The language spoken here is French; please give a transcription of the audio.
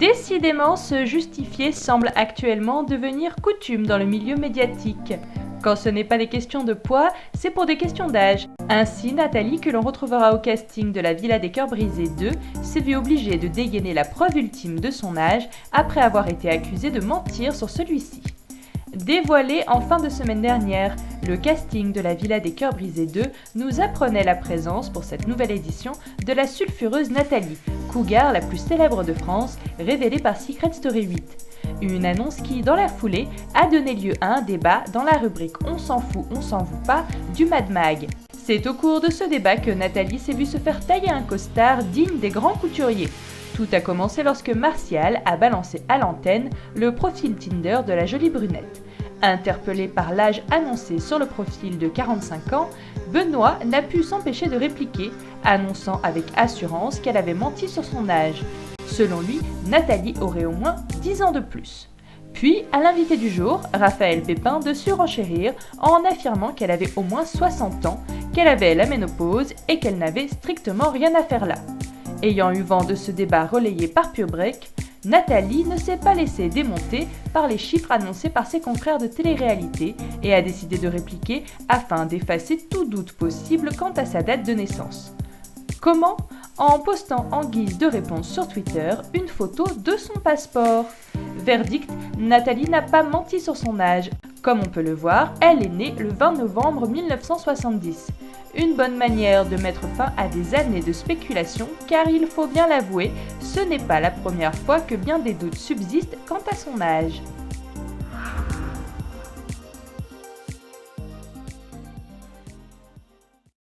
Décidément, se justifier semble actuellement devenir coutume dans le milieu médiatique. Quand ce n'est pas des questions de poids, c'est pour des questions d'âge. Ainsi, Nathalie, que l'on retrouvera au casting de La Villa des Cœurs Brisés 2, s'est vue obligée de dégainer la preuve ultime de son âge après avoir été accusée de mentir sur celui-ci. Dévoilé en fin de semaine dernière, le casting de La Villa des Cœurs Brisés 2 nous apprenait la présence pour cette nouvelle édition de la sulfureuse Nathalie, cougar la plus célèbre de France, révélée par Secret Story 8. Une annonce qui, dans la foulée, a donné lieu à un débat dans la rubrique On s'en fout, on s'en fout pas du Mad Mag. C'est au cours de ce débat que Nathalie s'est vue se faire tailler un costard digne des grands couturiers. Tout a commencé lorsque Martial a balancé à l'antenne le profil Tinder de la jolie brunette. Interpellé par l'âge annoncé sur le profil de 45 ans, Benoît n'a pu s'empêcher de répliquer, annonçant avec assurance qu'elle avait menti sur son âge. Selon lui, Nathalie aurait au moins 10 ans de plus. Puis, à l'invité du jour, Raphaël Pépin, de surenchérir en affirmant qu'elle avait au moins 60 ans, qu'elle avait la ménopause et qu'elle n'avait strictement rien à faire là. Ayant eu vent de ce débat relayé par Pure Break, Nathalie ne s'est pas laissée démonter par les chiffres annoncés par ses confrères de télé-réalité et a décidé de répliquer afin d'effacer tout doute possible quant à sa date de naissance. Comment ? En postant en guise de réponse sur Twitter une photo de son passeport. Verdict, Nathalie n'a pas menti sur son âge. Comme on peut le voir, elle est née le 20 novembre 1970. Une bonne manière de mettre fin à des années de spéculation, car il faut bien l'avouer, ce n'est pas la première fois que bien des doutes subsistent quant à son âge.